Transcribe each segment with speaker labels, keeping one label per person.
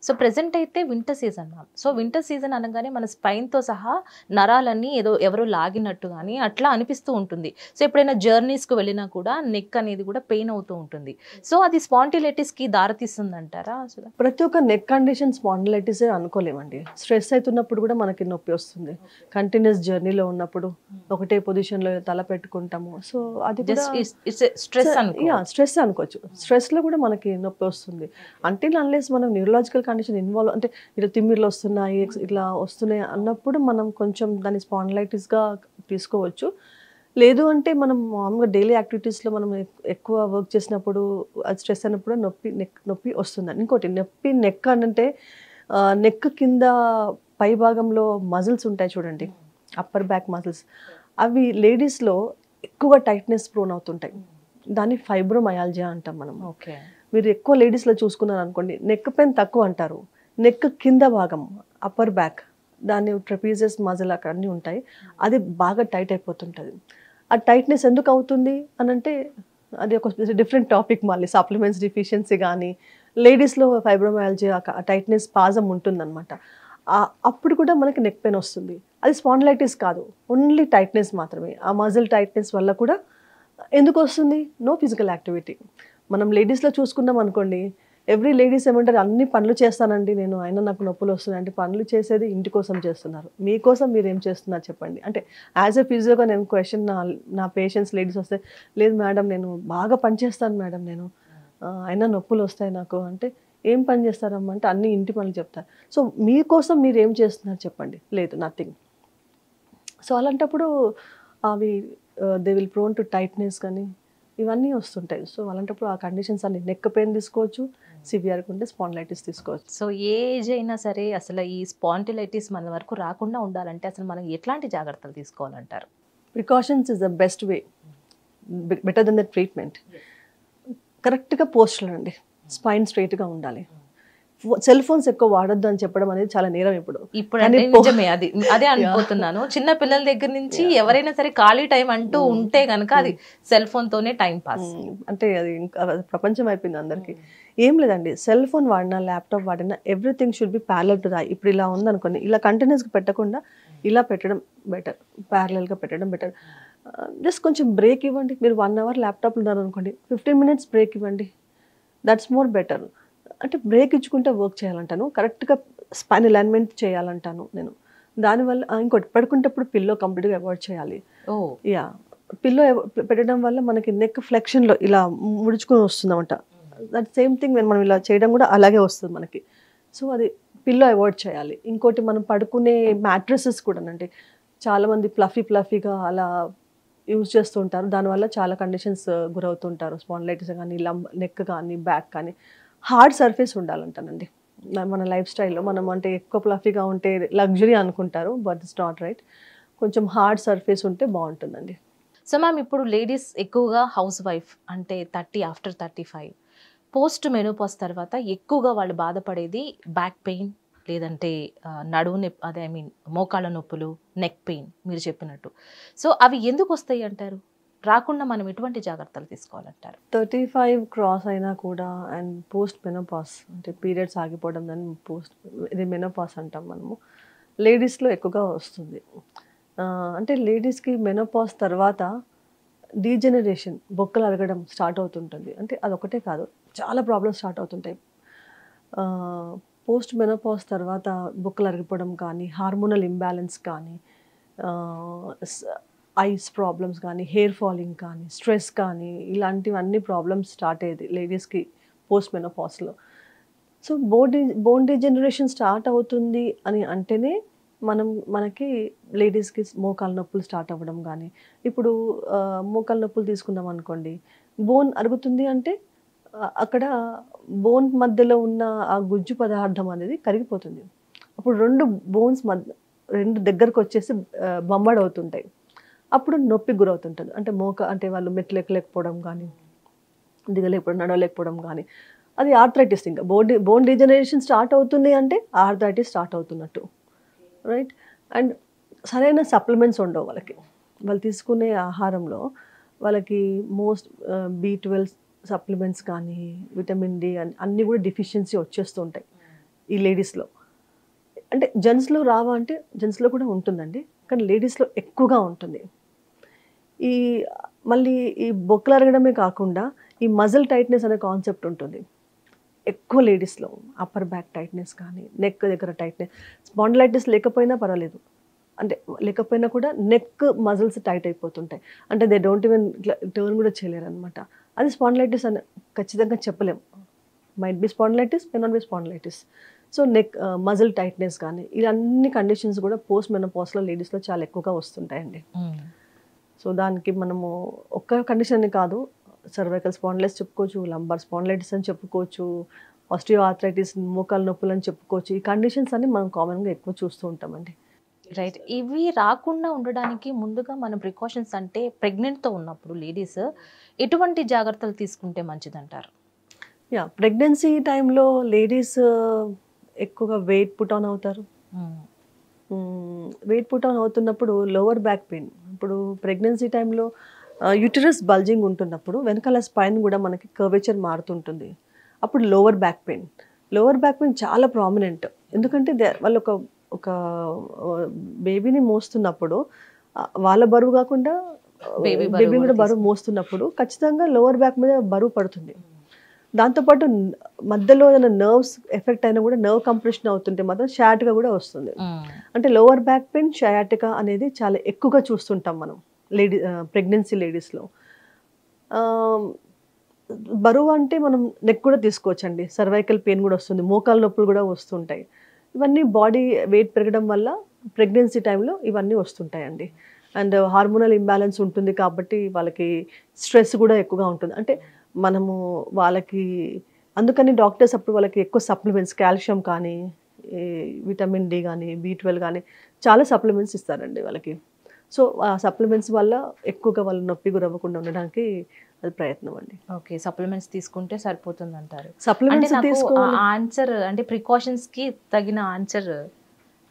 Speaker 1: So present అయితే winter season ma'am. So winter season అనగానే మన స్పైన్‌తో సహా నరాలన్నీ ఏదో ఎవరో లాగినట్టు గాని అట్లా అనిపిస్తూ ఉంటుంది. సో ఎప్పుడైనా జర్నీస్‌కి వెళ్ళినా కూడా నెక్ అనేది కూడా పెయిన్ అవుతూ ఉంటుంది. సో అది స్పాండిలైటిస్‌కి దారితీస్తుందంటారా అసలు?
Speaker 2: ప్రతి ఒక్క నెక్ కండిషన్ స్పాండిలైటిసే అనుకోలేమండి. స్ట్రెస్ అవుతున్నప్పుడు కూడా మనకి నొప్పి వస్తుంది. కంటిన్యూస్ జర్నీలో ఉన్నప్పుడు ఒకటే పొజిషన్‌లో తల పెట్టుకుంటాము. సో అది కూడా
Speaker 1: జస్ట్ ఇట్స్ స్ట్రెస్ అనుకో.
Speaker 2: స్ట్రెస్ అనుకోవచ్చు. స్ట్రెస్‌లో కూడా మనకి నొప్పి వస్తుంది. అంటిల్ అన్లెస్ మనం న్యూరలాజికల్ కండిషన్ ఇన్వాల్వ్ అంటే ఇట్లా తిమ్మిర్లు వస్తున్నాయి, ఇట్లా వస్తున్నాయి అన్నప్పుడు మనం కొంచెం దాన్ని స్పాండిలైటిస్‌గా తీసుకోవచ్చు. లేదు అంటే మనం మామూలుగా డైలీ యాక్టివిటీస్‌లో మనం ఎక్కువ వర్క్ చేసినప్పుడు అది స్ట్రెస్ అయినప్పుడు నొప్పి వస్తుందండి. ఇంకోటి నొప్పి నెక్ అనంటే నెక్ కింద పై భాగంలో మజిల్స్ ఉంటాయి చూడండి. Upper back muscles. అవి లేడీస్‌లో ఎక్కువ టైట్‌నెస్ ప్రోన్ అవుతుంటాయి. దాన్ని ఫైబ్రోమయాల్జియా అంటాం మనం.
Speaker 1: ఓకే.
Speaker 2: మీరు ఎక్కువ లేడీస్‌లో చూసుకున్నారనుకోండి నెక్ పెయిన్ తక్కువ అంటారు. నెక్ కింద భాగం అప్పర్ బ్యాక్ దాన్ని ట్రెపీజియస్ మజిల్ అక్కడ అన్నీ ఉంటాయి. అది బాగా టైట్ అయిపోతుంటది. ఆ టైట్‌నెస్ ఎందుకు అవుతుంది అనంటే అది ఒక డిఫరెంట్ టాపిక్ మళ్ళీ సప్లిమెంట్స్ డెఫిషియన్సీ గానీ, లేడీస్‌లో ఫైబ్రోమయాల్జియా టైట్‌నెస్ స్పాజమ్ ఉంటుందన్నమాట. అప్పుడు కూడా మనకి నెక్ పెయిన్ వస్తుంది. అది స్పాండిలైటిస్ కాదు. ఓన్లీ టైట్‌నెస్ మాత్రమే. ఆ మజిల్ టైట్‌నెస్ వల్ల కూడా ఎందుకు వస్తుంది? No physical activity. మనం లేడీస్‌లో చూసుకున్నాం అనుకోండి, ఎవ్రీ లేడీస్ ఏమంటారు అన్ని పనులు చేస్తానండి నేను. అయినా నాకు నొప్పులు వస్తున్నాయి. అంటే పనులు చేసేది ఇంటి కోసం చేస్తున్నారు. మీకోసం మీరేం చేస్తున్నారు చెప్పండి? అంటే యాజ్ ఎ ఫిజియోగా నేను క్వెషన్ నా పేషెంట్స్ లేడీస్ వస్తే, లేదు మేడం నేను బాగా పని చేస్తాను మేడం నేను. అయినా నొప్పులు వస్తాయి నాకు అంటే, ఏం పని చేస్తారమ్మా అంటే అన్ని ఇంటి పనులు చెప్తారు. సో మీకోసం మీరేం చేస్తున్నారు చెప్పండి? లేదు నథింగ్. సో అలాంటప్పుడు అవి they will prone to tightness కానీ ఇవన్నీ వస్తుంటాయి. సో అలాంటప్పుడు ఆ కండిషన్స్ అన్ని నెక్ పెయిన్ తీసుకోవచ్చు. సివియర్‌గా ఉంటే స్పాండిలైటిస్ తీసుకోవచ్చు.
Speaker 1: సో ఏ ఏజ్ అయినా సరే అసలు ఈ స్పాండిలైటిస్ మన వరకు రాకుండా ఉండాలంటే అసలు మనం ఎట్లాంటి జాగ్రత్తలు తీసుకోవాలంటారు?
Speaker 2: Precautions is the best way. Better than the treatment. కరెక్ట్‌గా పోస్చర్ అండి. స్పైన్ స్ట్రెయిట్‌గా ఉండాలి. సెల్ ఫోన్స్ ఎక్కువ వాడొద్దు అని చెప్పడం అనేది చాలా నేరం ఇప్పుడు.
Speaker 1: ఇప్పుడంటే నిజమే అది. అదే అనుకుంటున్నాను. చిన్న పిల్లల దగ్గర నుంచి ఎవరైనా సరే ఖాళీ టైం అంటూ ఉంటే గనక అది సెల్ ఫోన్‌తోనే టైమ్ పాస్.
Speaker 2: అంటే అది ఇంకా ప్రపంచం అయిపోయింది అందరికీ. ఏం లేదండి. సెల్ ఫోన్ వాడినా, ల్యాప్‌టాప్ వాడినా everything should be parallel to that. ఇప్పుడు ఇలా ఉందనుకోండి, ఇలా కంటిన్యూస్‌గా పెట్టకుండా ఇలా పెట్టడం బెటర్. ప్యారలల్‌గా పెట్టడం బెటర్. జస్ట్ కొంచెం బ్రేక్ ఇవ్వండి. మీరు 1 అవర్ ల్యాప్‌టాప్‌లో ఉన్నారనుకోండి, 15 మినిట్స్ బ్రేక్ ఇవ్వండి. That's more better. అంటే బ్రేక్ ఇచ్చుకుంటే వర్క్ చేయాలంటాను. కరెక్ట్‌గా స్పైన్ అలైన్‌మెంట్ చేయాలంటాను నేను. దానివల్ల ఇంకోటి పడుకునేటప్పుడు పిల్లో కంప్లీట్‌గా అవాయిడ్ చేయాలి.
Speaker 1: ఓహ్!
Speaker 2: యాహ్! పిల్లో పెట్టడం వల్ల మనకి నెక్ ఫ్లెక్షన్‌లో ఇలా ముడుచుకొని వస్తుందన్నమాట. దట్ సేమ్ థింగ్ మనం ఇలా చేయడం కూడా అలాగే వస్తుంది మనకి. సో అది పిల్లో అవాయిడ్ చేయాలి. ఇంకోటి మనం పడుకునే మ్యాట్రెసెస్ కూడానండి. చాలామంది ఫ్లఫీగా అలా యూజ్ చేస్తూ ఉంటారు. దానివల్ల చాలా కండిషన్స్ గురవుతుంటారు. స్పాండిలైటిస్ కానీ, నెక్ కానీ, బ్యాక్ కానీ. హార్డ్ సర్ఫేస్ ఉండాలంటానండి. మన లైఫ్ స్టైల్‌లో మనం అంటే ఎక్కువ ఫ్లఫీగా ఉంటే లగ్జరీ అనుకుంటారు. But it's not right. కొంచెం హార్డ్ సర్ఫేస్ ఉంటే బావుంటుందండి.
Speaker 1: సో మ్యామ్ ఇప్పుడు లేడీస్ ఎక్కువగా హౌస్ వైఫ్ అంటే 30 ఆఫ్టర్ 35 పోస్ట్ మెనోపాజ్ తర్వాత ఎక్కువగా వాళ్ళు బాధపడేది బ్యాక్ పెయిన్ లేదంటే నడుము నొప్పి అదే ఐ మీన్ మోకాళ్ళ నొప్పులు, నెక్ పెయిన్ మీరు చెప్పినట్టు. సో అవి ఎందుకు వస్తాయి అంటారు? రాకుండా మనం ఎటువంటి జాగ్రత్తలు తీసుకోవాలంటారు?
Speaker 2: 35 క్రాస్ అయినా కూడా అండ్ పోస్ట్ మెనోపాజ్ అంటే పీరియడ్స్ ఆగిపోవడం దాన్ని ఇది మెనోపాజ్ అంటాం మనము. లేడీస్‌లో ఎక్కువగా వస్తుంది. అంటే లేడీస్‌కి మెనోపాజ్ తర్వాత డీజెనరేషన్ బొక్కలు అరగడం స్టార్ట్ అవుతుంటుంది. అంటే అదొకటే కాదు. చాలా ప్రాబ్లమ్స్ స్టార్ట్ అవుతుంటాయి. పోస్ట్ మెనోపాజ్ తర్వాత బొక్కలు అరిగిపోవడం కానీ, హార్మోనల్ ఇంబాలెన్స్ కానీ, ఆహ్, స్ ఐస్ ప్రాబ్లమ్స్ కానీ, హెయిర్ ఫాలింగ్ కానీ, స్ట్రెస్ కానీ ఇలాంటివన్నీ ప్రాబ్లమ్స్ స్టార్ట్ అయ్యేది లేడీస్‌కి పోస్ట్ మెనోపాజ్‌లో. సో బోన్ డీజెనరేషన్ స్టార్ట్ అవుతుంది అని అంటేనే మనకి లేడీస్‌కి మోకాళ్ళ నొప్పులు స్టార్ట్ అవ్వడం గానీ, ఇప్పుడు మోకాళ్ళ నొప్పులు తీసుకున్నాం అనుకోండి, బోన్ అరుగుతుంది అంటే అక్కడ బోన్ మధ్యలో ఉన్న ఆ గుజ్జు పదార్థం అనేది కరిగిపోతుంది. అప్పుడు 2 బోన్స్ 2 దగ్గరకొచ్చేసి బొంబాడ్ అవుతుంటాయి. అప్పుడు నొప్పికి గురవుతుంటది. అంటే వాళ్ళు మెట్లు ఎక్కలేకపోవడం గానీ, దిగలేకపోవడం, నడవలేకపోవడం గానీ, అది ఆర్థరైటిస్ ఇంకా. బోన్ డీజెనరేషన్ స్టార్ట్ అవుతుంది అంటే ఆర్థరైటిస్ స్టార్ట్ అవుతున్నట్టు. రైట్? అండ్ సరైన సప్లిమెంట్స్ ఉండవు వాళ్ళకి. వాళ్ళు తీసుకునే ఆహారంలో వాళ్ళకి B12 సప్లిమెంట్స్ కానీ, విటమిన్ డి అన్నీ కూడా డెఫిషియన్సీ వచ్చేస్తూ ఉంటాయి. ఈ లేడీస్లో. అంటే జెంట్స్లో రావా అంటే జెంట్స్లో కూడా ఉంటుందండి, కానీ లేడీస్లో ఎక్కువగా ఉంటుంది. ఈ మళ్ళీ ఈ బొక్కలు అరగడమే కాకుండా ఈ మజిల్ టైట్నెస్ అనే కాన్సెప్ట్ ఉంటుంది ఎక్కువ లేడీస్లో. అప్పర్ బ్యాక్ టైట్నెస్ కానీ, నెక్ దగ్గర టైట్నెస్, స్పాండిలైటిస్ లేకపోయినా పర్వాలేదు, అంటే లేకపోయినా కూడా నెక్ మజిల్స్ టైట్ అయిపోతుంటాయి. అంటే దే డోంట్ ఈవెన్ టర్న్ కూడా చేయలేరు అనమాట. అది స్పాండిలైటిస్ అని ఖచ్చితంగా చెప్పలేం. Might be spondylitis, may not be spondylitis. So neck muscle tightness కానీ ఇవన్నీ కండిషన్స్ కూడా పోస్ట్ మెనోపాజ్లో లేడీస్లో చాలా ఎక్కువగా వస్తుంటాయండి. సో దానికి మనము ఒక్క కండిషన్ అని కాదు, సర్వైకల్ స్పాండిలైటిస్ చెప్పుకోవచ్చు, లంబార్ స్పాండిలైటిస్ అని చెప్పుకోవచ్చు, ఆస్టియో ఆర్థరైటిస్, మోకాలు నొప్పులు అని చెప్పుకోవచ్చు. ఈ కండిషన్స్ అన్ని మనం కామన్గా ఎక్కువ చూస్తూ ఉంటామండి.
Speaker 1: రైట్. ఇవి రాకుండా ఉండడానికి ముందుగా మనం ప్రికాషన్స్ అంటే ప్రెగ్నెంట్తో ఉన్నప్పుడు లేడీస్ ఎటువంటి జాగ్రత్తలు తీసుకుంటే మంచిదంటారు?
Speaker 2: యా, ప్రెగ్నెన్సీ టైంలో లేడీస్ ఎక్కువగా వెయిట్ పుట్ ఆన్ అవుతారు. వెయిట్ పుట్ ఆన్ అవుతున్నప్పుడు లోవర్ బ్యాక్ పెయిన్, ఇప్పుడు ప్రెగ్నెన్సీ టైంలో యూటరస్ బల్జింగ్ ఉంటున్నప్పుడు వెనకాల స్పైన్ కూడా మనకి కర్వేచర్ మారుతుంటుంది. అప్పుడు లోవర్ బ్యాక్ పెయిన్ చాలా ప్రామినెంట్. ఎందుకంటే వాళ్ళు ఒక బేబీని మోస్తున్నప్పుడు వాళ్ళ బరువు కాకుండా బేబీ కూడా బరువు మోస్తున్నప్పుడు ఖచ్చితంగా లోవర్ బ్యాక్ మీద బరువు పడుతుంది. దాంతోపాటు మధ్యలో ఏదైనా నర్వ్స్ ఎఫెక్ట్ అయినా కూడా నర్వ్ కంప్రెషన్ అవుతుంటే మాత్రం షయాటికా కూడా వస్తుంది. అంటే లోవర్ బ్యాక్ పెయిన్, షయాటికా అనేది చాలా ఎక్కువగా చూస్తుంటాం మనం ప్రెగ్నెన్సీ లేడీస్లో. బరువు అంటే మనం నెక్ కూడా తీసుకోవచ్చండి, సర్వైకల్ పెయిన్ కూడా వస్తుంది, మోకాలు నొప్పులు కూడా వస్తుంటాయి. ఇవన్నీ బాడీ వెయిట్ పెరగడం వల్ల ప్రెగ్నెన్సీ టైంలో ఇవన్నీ వస్తుంటాయండి. అండ్ హార్మోనల్ ఇంబ్యాలెన్స్ ఉంటుంది కాబట్టి వాళ్ళకి స్ట్రెస్ కూడా ఎక్కువగా ఉంటుంది. అంటే మనము వాళ్ళకి అందుకని డాక్టర్స్ అప్పుడు వాళ్ళకి ఎక్కువ సప్లిమెంట్స్, కాల్షియం కానీ, విటమిన్ డి కానీ, B12 కానీ చాలా సప్లిమెంట్స్ ఇస్తారండి వాళ్ళకి. సో ఆ సప్లిమెంట్స్ వల్ల ఎక్కువగా వాళ్ళు నొప్పి గురవ్వకుండా ఉండడానికి అది ప్రయత్నం అండి.
Speaker 1: ఓకే, సప్లిమెంట్స్ తీసుకుంటే సరిపోతుంది అంటారు.
Speaker 2: సప్లిమెంట్స్
Speaker 1: ఆన్సర్ అంటే ప్రికాషన్స్కి తగిన ఆన్సర్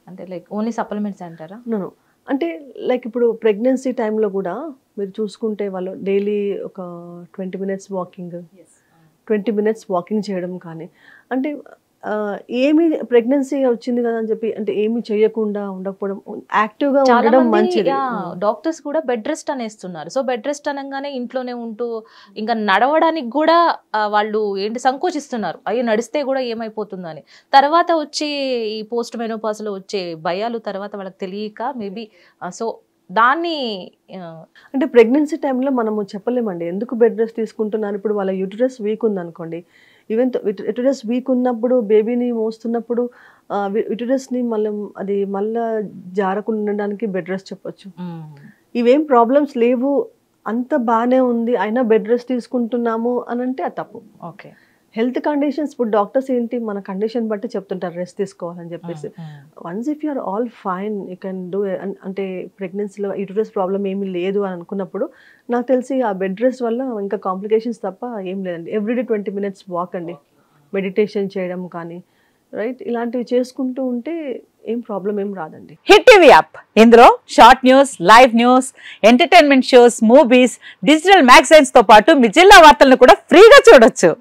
Speaker 1: అంటే లైక్ ఓన్లీ సప్లిమెంట్స్ అంటారా?
Speaker 2: నో, అంటే లైక్ ఇప్పుడు ప్రెగ్నెన్సీ టైంలో కూడా మీరు చూసుకుంటే వాళ్ళు డైలీ ఒక 20 minutes వాకింగ్ చేయడం కానీ, అంటే ఏమి ప్రెగ్నెన్సీ వచ్చింది కదా అని చెప్పి అంటే ఏమి చేయకుండా ఉండకపోవడం, యాక్టివ్గా ఉండడం మంచిది.
Speaker 1: డాక్టర్స్ కూడా బెడ్ రెస్ట్ అనేస్తున్నారు. సో బెడ్ రెస్ట్ అనగానే ఇంట్లోనే ఉంటూ ఇంకా నడవడానికి కూడా వాళ్ళు సంకోచిస్తున్నారు, అయ్యో నడిస్తే కూడా ఏమైపోతుందని. తర్వాత వచ్చి ఈ పోస్ట్ మెనోపాజ్లో వచ్చే భయాలు తర్వాత వాళ్ళకి తెలియక మేబీ సో దాన్ని
Speaker 2: అంటే ప్రెగ్నెన్సీ టైంలో మనము చెప్పలేమండి ఎందుకు బెడ్ రెస్ట్ తీసుకుంటున్నారు. ఇప్పుడు వాళ్ళ యూటరస్ వీక్ ఉందనుకోండి, ఈవెన్ యూటరస్ వీక్ ఉన్నప్పుడు బేబీని మోస్తున్నప్పుడు యూటరస్ని మళ్ళీ జారకుండా ఉండడానికి బెడ్ రెస్ట్ చెప్పొచ్చు. ఇవేం ప్రాబ్లమ్స్ లేవు, అంత బాగానే ఉంది, అయినా బెడ్ రెస్ట్ తీసుకుంటున్నాము అని అంటే అది తప్పు.
Speaker 1: ఓకే,
Speaker 2: హెల్త్ కండిషన్స్ ఇప్పుడు డాక్టర్స్ ఏంటి మన కండిషన్ బట్టి చెప్తుంటారు రెస్ట్ తీసుకోవాలని చెప్పేసి. Once if you're all fine you can do, అంటే ప్రెగ్నెన్సీలో యూటరస్ ప్రాబ్లం ఏమీ లేదు అని అనుకున్నప్పుడు నాకు తెలిసి ఆ బెడ్ రెస్ట్ వల్ల ఇంకా కాంప్లికేషన్స్ తప్ప ఏం లేదండి. ఎవ్రీడే 20 minutes వాక్ అండి, మెడిటేషన్ చేయడం కానీ, రైట్, ఇలాంటివి చేసుకుంటూ ఉంటే ఏం ప్రాబ్లం ఏం రాదండి.
Speaker 3: హిట్ టీవీ యాప్, ఇందులో short news, live news, entertainment shows, movies, digital magazines తో పాటు మీ జిల్లా వార్తలను కూడా ఫ్రీగా చూడొచ్చు.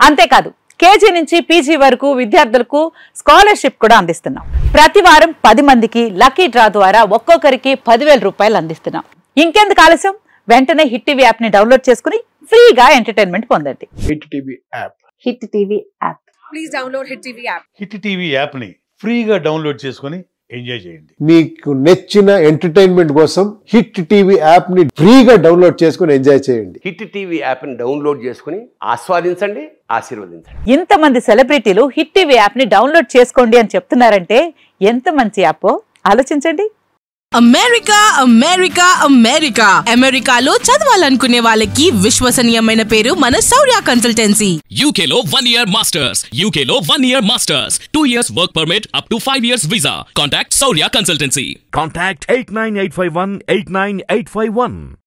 Speaker 3: అంతేకాదు KG నుంచి PG వరకు విద్యార్థులకు స్కాలర్షిప్ కూడా అందిస్తున్నాం. ప్రతి వారం 10 మందికి లక్కీ డ్రా ద్వారా ఒక్కొక్కరికి 10,000 రూపాయలు అందిస్తున్నాం. ఇంకెందుకు ఆలస్యం, వెంటనే హిట్ టీవీ యాప్ ని డౌన్లోడ్ చేసుకుని ఫ్రీగా ఎంటర్టైన్మెంట్ పొందండి.
Speaker 4: Hit TV app.
Speaker 3: Hit TV app.
Speaker 5: Please download hit TV app.
Speaker 4: Hit TV app ని ఫ్రీగా డౌన్లోడ్ చేసుకుని ఎంజాయ్ చేయండి.
Speaker 6: మీకు నచ్చిన ఎంటర్టైన్మెంట్ కోసం హిట్ టీవీ యాప్ ని ఫ్రీగా డౌన్లోడ్ చేసుకుని ఎంజాయ్ చేయండి.
Speaker 7: హిట్ టీవీ యాప్ ని డౌన్లోడ్ చేసుకుని ఆస్వాదించండి, ఆశీర్వదించండి.
Speaker 3: ఇంతమంది సెలబ్రిటీలు హిట్ టీవీ యాప్ ని డౌన్లోడ్ చేసుకోండి అని చెప్తున్నారంటే ఎంత మంచి యాప్ ఆలోచించండి.
Speaker 5: అమెరికా అమెరికా అమెరికా అమెరికాలో చదవాలనుకునే వాళ్ళకి విశ్వసనీయమైన పేరు మన శౌర్య కన్సల్టెన్సీ.
Speaker 8: UK లో 1 year masters. UK లో 1 year masters. 2 years work permit up to 5 years visa. Contact Saurya Consultancy.
Speaker 9: Contact 89851 89851.